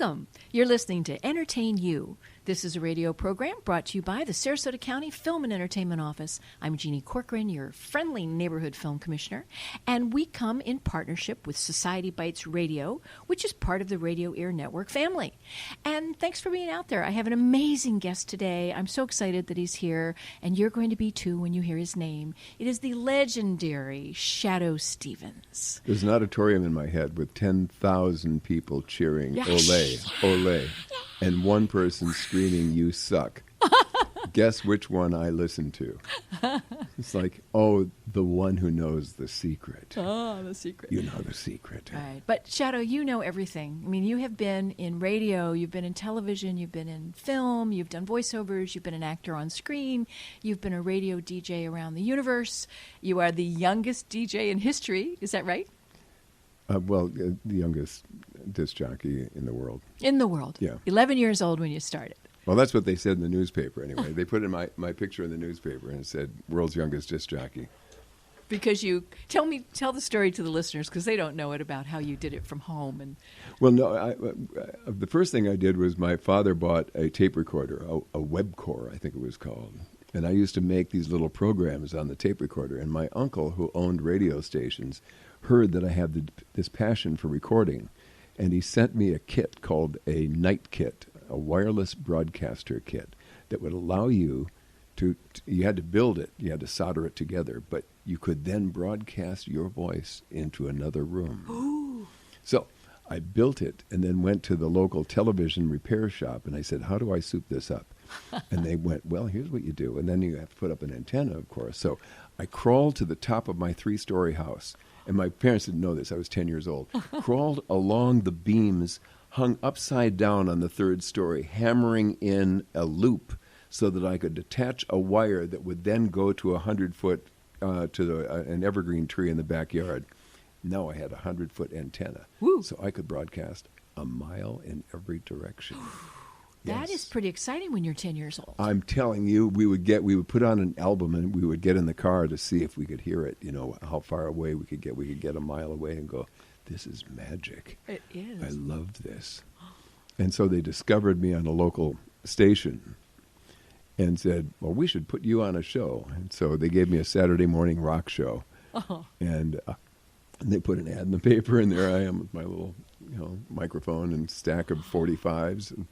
Welcome. You're listening to Entertain You. This is a radio program brought to you by the Sarasota County Film and Entertainment Office. I'm Jeannie Corcoran, your friendly neighborhood film commissioner, and we come in partnership with Society Bites Radio, which is part of the Radio Ear Network family. And thanks for being out there. I have an amazing guest today. I'm so excited that he's here, and you're going to be too when you hear his name. It is the legendary Shadoe Stevens. There's an auditorium in my head with 10,000 people cheering, "Olé, olé," and one person screaming, "You suck." Guess which one I listen to? It's like, oh, the one who knows the secret. Oh, the secret. You know the secret. Right. But, Shadoe, you know everything. I mean, you have been in radio, you've been in television, you've been in film, you've done voiceovers, you've been an actor on screen, you've been a radio DJ around the universe. You are the youngest DJ in history. Is that right? The youngest disc jockey in the world. In the world? Yeah. 11 years old when you started. Well, that's what they said in the newspaper anyway. They put in my picture in the newspaper and it said, "World's youngest disc jockey." Because you tell the story to the listeners because they don't know it about how you did it from home. And well, no, the first thing I did was my father bought a tape recorder, a Webcore, I think it was called. And I used to make these little programs on the tape recorder. And my uncle, who owned radio stations, heard that I had this passion for recording. And he sent me a kit called a night kit, a wireless broadcaster kit that would allow you you had to build it, you had to solder it together, but you could then broadcast your voice into another room. Ooh. So I built it and then went to the local television repair shop and I said, "How do I soup this up?" And they went, "Well, here's what you do." And then you have to put up an antenna, of course. So I crawled to the top of my 3-story house. And my parents didn't know this. I was 10 years old. Crawled along the beams, hung upside down on the 3rd story, hammering in a loop so that I could attach a wire that would then go to 100-foot to an evergreen tree in the backyard. Now I had a 100-foot antenna. Woo. So I could broadcast a mile in every direction. That is pretty exciting when you're 10 years old. I'm telling you, we would put on an album and we would get in the car to see if we could hear it, you know, how far away we could get. We could get a mile away and go, "This is magic. It is. I love this." And so they discovered me on a local station and said, "Well, we should put you on a show." And so they gave me a Saturday morning rock show. Oh. And they put an ad in the paper, and there I am with my little, microphone and stack of 45s. And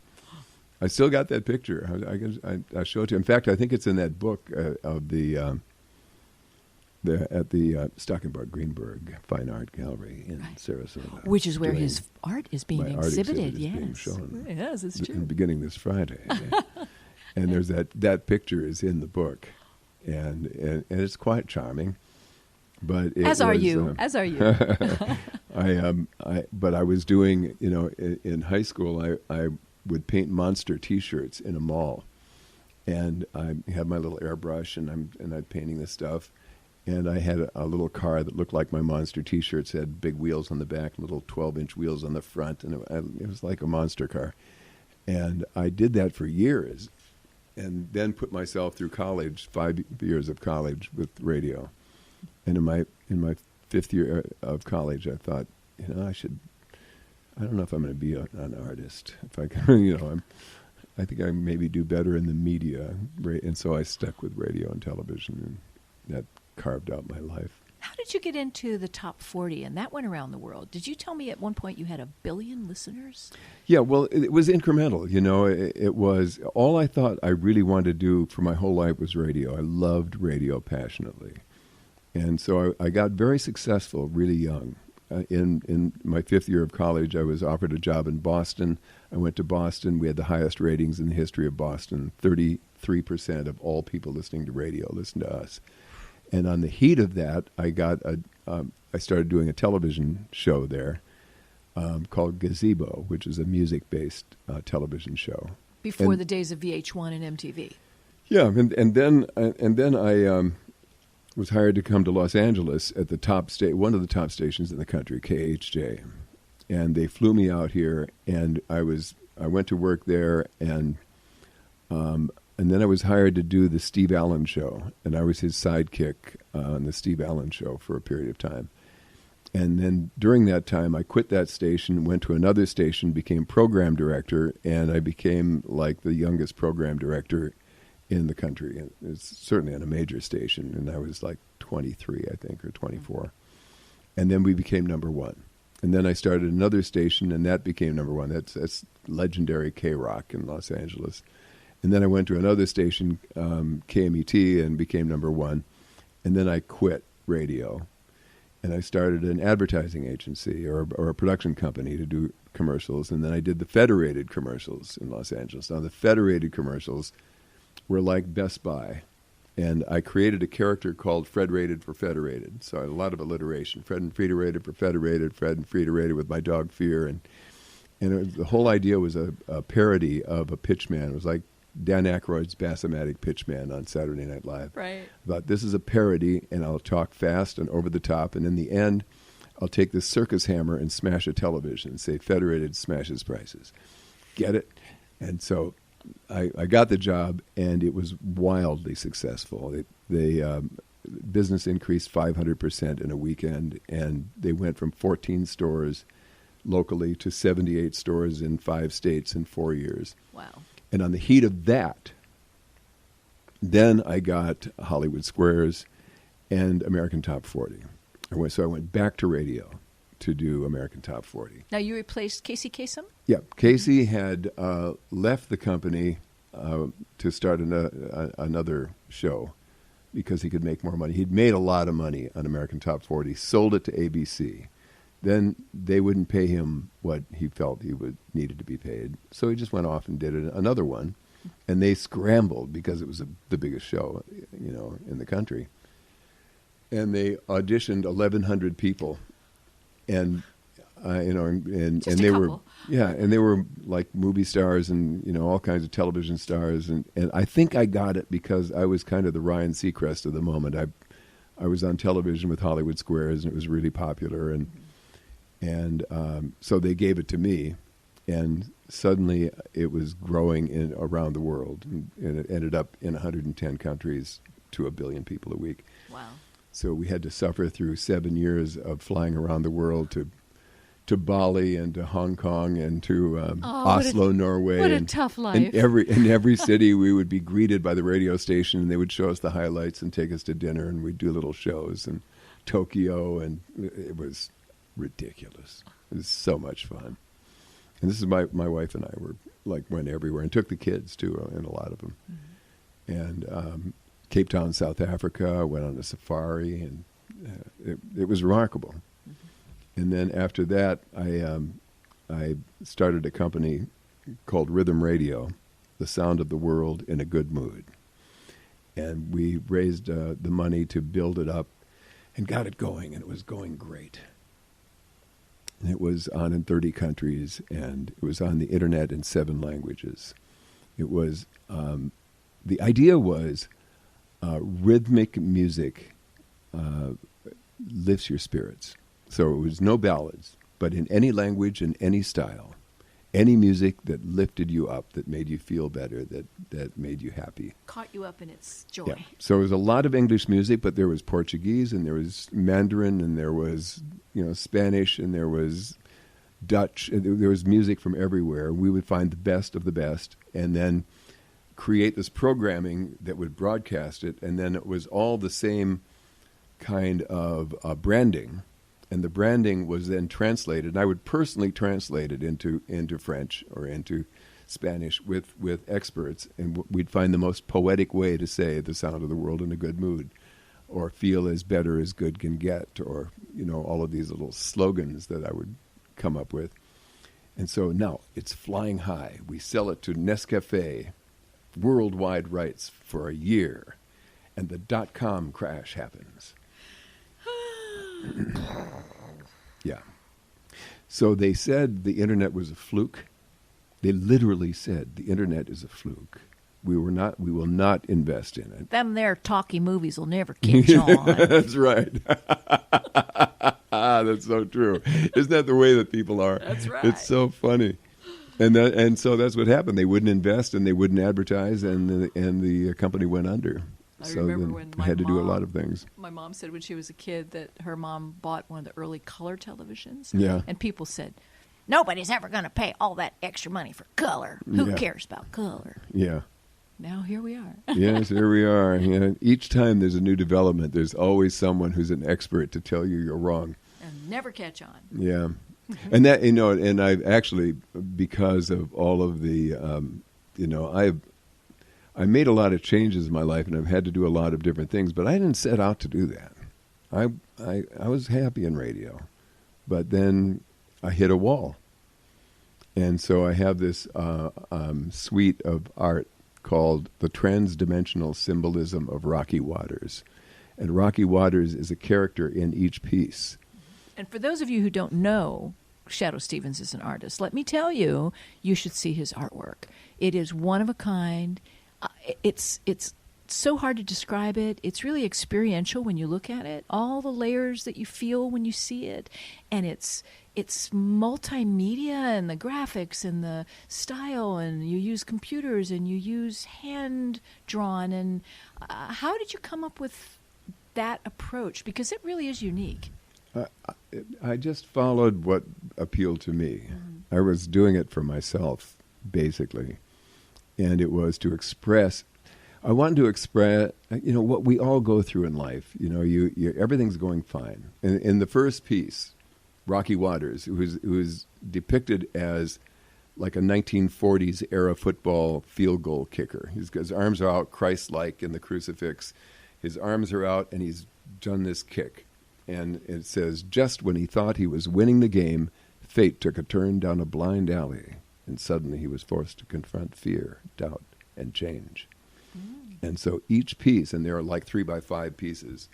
I still got that picture. I show it to you. In fact, I think it's in that book at the Stockenberg Greenberg Fine Art Gallery in Sarasota, which is where his art is being exhibited. Is being shown. Yes, it's true. Beginning this Friday, and there's that picture is in the book, and it's quite charming. But as are you. But I was doing, in high school, I would paint monster T-shirts in a mall, and I had my little airbrush, and I'm painting this stuff, and I had a little car that looked like my monster T-shirts, had big wheels on the back, little 12-inch wheels on the front, and it was like a monster car, and I did that for years, and then put myself through college, 5 years of college with radio, and in my 5th year of college, I thought, I don't know if I'm going to be an artist. If I can, I think I maybe do better in the media, and so I stuck with radio and television, and that carved out my life. How did you get into the top 40? And that went around the world. Did you tell me at one point you had 1 billion listeners? Yeah, well, it was incremental. It was all I thought I really wanted to do for my whole life was radio. I loved radio passionately, and so I got very successful really young. In my 5th year of college, I was offered a job in Boston. I went to Boston. We had the highest ratings in the history of Boston. 33% of all people listening to radio listened to us. And on the heat of that, I started doing a television show there called Gazebo, which is a music-based television show. Before the days of VH1 and MTV. Yeah, and then I was hired to come to Los Angeles at the one of the top stations in the country, KHJ, and they flew me out here, and I went to work there, and then I was hired to do the Steve Allen Show, and I was his sidekick on the Steve Allen Show for a period of time, And then during that time, I quit that station, went to another station, became program director, and I became like the youngest program director in the country. It's certainly on a major station, and I was like 23, I think, or 24. And then we became number one. And then I started another station, and that became number one. That's legendary KROQ in Los Angeles. And then I went to another station, KMET, and became number one. And then I quit radio. And I started an advertising agency or a production company to do commercials. And then I did the Federated commercials in Los Angeles. Now, the Federated commercials were like Best Buy. And I created a character called Federated for Federated. So I had a lot of alliteration. Fred and Federated for Federated, Fred and Federated with my dog Fear. And the whole idea was a parody of a pitchman. It was like Dan Aykroyd's Bassomatic Pitchman on Saturday Night Live. Right. But this is a parody, and I'll talk fast and over the top, and in the end, I'll take this circus hammer and smash a television and say, Federated smashes prices. Get it? And so I got the job, and it was wildly successful. Business increased 500% in a weekend, and they went from 14 stores locally to 78 stores in 5 states in 4 years. Wow. And on the heat of that, then I got Hollywood Squares and American Top 40. So I went back to radio to do American Top 40. Now you replaced Casey Kasem? Yeah. Casey had left the company to start another show because he could make more money. He'd made a lot of money on American Top 40, sold it to ABC. Then they wouldn't pay him what he felt he needed to be paid. So he just went off and did another one. And they scrambled because it was the biggest show, in the country. And they auditioned 1,100 people. And, and they were, and they were like movie stars and, all kinds of television stars. And I think I got it because I was kind of the Ryan Seacrest of the moment. I was on television with Hollywood Squares, and it was really popular. And so they gave it to me, and suddenly it was growing around the world, and it ended up in 110 countries to 1 billion people a week. Wow. So we had to suffer through 7 years of flying around the world to Bali and to Hong Kong and to Oslo, Norway. What a tough life. In every city we would be greeted by the radio station, and they would show us the highlights and take us to dinner, and we'd do little shows in Tokyo, and it was ridiculous. It was so much fun. And this is my wife and I went everywhere and took the kids too, and a lot of them. Mm-hmm. And Cape Town, South Africa, went on a safari, and it was remarkable. Mm-hmm. And then after that, I started a company called Rhythm Radio, the sound of the world in a good mood. And we raised the money to build it up and got it going, and it was going great. And it was on in 30 countries, and it was on the internet in 7 languages. It was, the idea was rhythmic music lifts your spirits. So it was no ballads, but in any language and any style, any music that lifted you up, that made you feel better, that made you happy. Caught you up in its joy. Yeah. So there was a lot of English music, but there was Portuguese, and there was Mandarin, and there was Spanish, and there was Dutch. And there was music from everywhere. We would find the best of the best, and then create this programming that would broadcast it, and then it was all the same kind of branding. And the branding was then translated, and I would personally translate it into French or into Spanish with experts, and we'd find the most poetic way to say the sound of the world in a good mood, or feel as better as good can get, or all of these little slogans that I would come up with. And so now it's flying high. We sell it to Nescafé, worldwide rights for a year, and the .com crash happens. Yeah. So they said the internet was a fluke. They literally said the internet is a fluke. We will not invest in it. Them there talkie movies will never catch on. That's right. That's so true. Isn't that the way that people are? That's right. It's so funny. And so that's what happened. They wouldn't invest and they wouldn't advertise, and the company went under. I remember when I had to do a lot of things. My mom said when she was a kid that her mom bought one of the early color televisions. Yeah. And people said, nobody's ever going to pay all that extra money for color. Who cares about color? Yeah. Now here we are. Yes, here we are. Each time there's a new development, there's always someone who's an expert to tell you you're wrong. And never catch on. Yeah. And that, and I've actually, because of all of the, I made a lot of changes in my life, and I've had to do a lot of different things, but I didn't set out to do that. I was happy in radio, but then I hit a wall. And so I have this suite of art called The Transdimensional Symbolism of Rocky Waters. And Rocky Waters is a character in each piece. And for those of you who don't know, Shadoe Stevens is an artist. Let me tell you, you should see his artwork. It is one of a kind. It's so hard to describe it. It's really experiential when you look at it. All the layers that you feel when you see it, and it's multimedia, and the graphics and the style, and you use computers and you use hand drawn. And how did you come up with that approach? Because it really is unique. I just followed what appealed to me. Mm-hmm. I was doing it for myself, basically. And it was to express, I wanted to express, what we all go through in life. You everything's going fine. In the first piece, Rocky Waters, who is depicted as like a 1940s era football field goal kicker. His arms are out, Christ-like in the crucifix. His arms are out, and he's done this kick. And it says, just when he thought he was winning the game, fate took a turn down a blind alley, and suddenly he was forced to confront fear, doubt, and change. Mm. And so each piece, and there are like 3x5 pieces,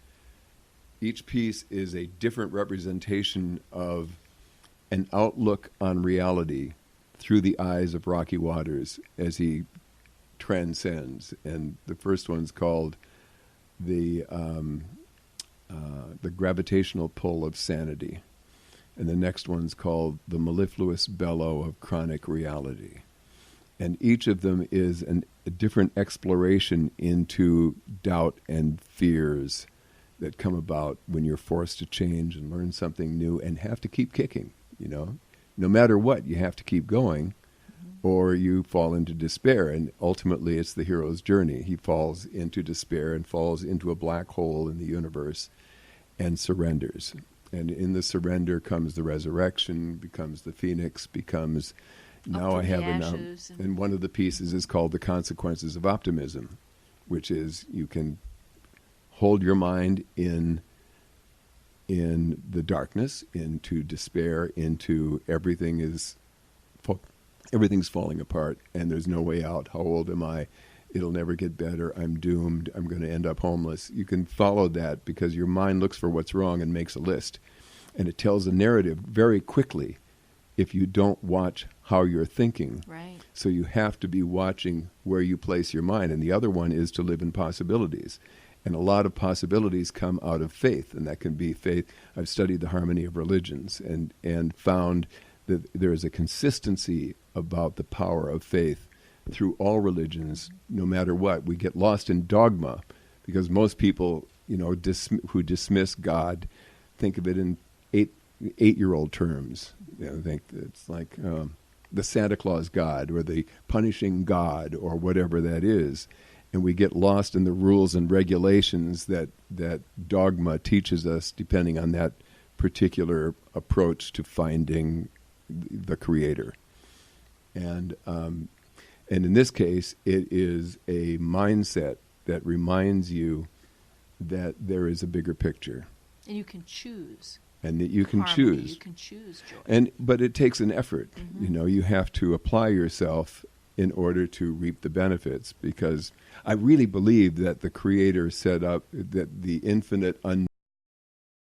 each piece is a different representation of an outlook on reality through the eyes of Rocky Waters as he transcends. And the first one's called the gravitational pull of sanity. And the next one's called the mellifluous bellow of chronic reality. And each of them is a different exploration into doubt and fears that come about when you're forced to change and learn something new and have to keep kicking, No matter what, you have to keep going, or you fall into despair. And ultimately, it's the hero's journey. He falls into despair and falls into a black hole in the universe and surrenders. And in the surrender comes the resurrection, becomes the phoenix, becomes, now I have enough. And one of the pieces is called The Consequences of Optimism, which is you can hold your mind in the darkness, into despair, into everything's falling apart, and there's no way out. How old am I? It'll never get better. I'm doomed. I'm going to end up homeless. You can follow that because your mind looks for what's wrong and makes a list. And it tells a narrative very quickly if you don't watch how you're thinking. Right. So you have to be watching where you place your mind. And the other one is to live in possibilities. And a lot of possibilities come out of faith, and that can be faith. I've studied the harmony of religions and found that there is a consistency about the power of faith through all religions, no matter what. We get lost in dogma because most people, who dismiss God, think of it in eight-year-old terms. Think it's like the Santa Claus God or the punishing God or whatever that is. And we get lost in the rules and regulations that dogma teaches us, depending on that particular approach to finding the Creator. And in this case, it is a mindset that reminds you that there is a bigger picture. And you can choose. And that you can harmony. choose. You can choose joy. But it takes an effort. Mm-hmm. You have to apply yourself in order to reap the benefits, because I really believe that the Creator set up that the infinite unknown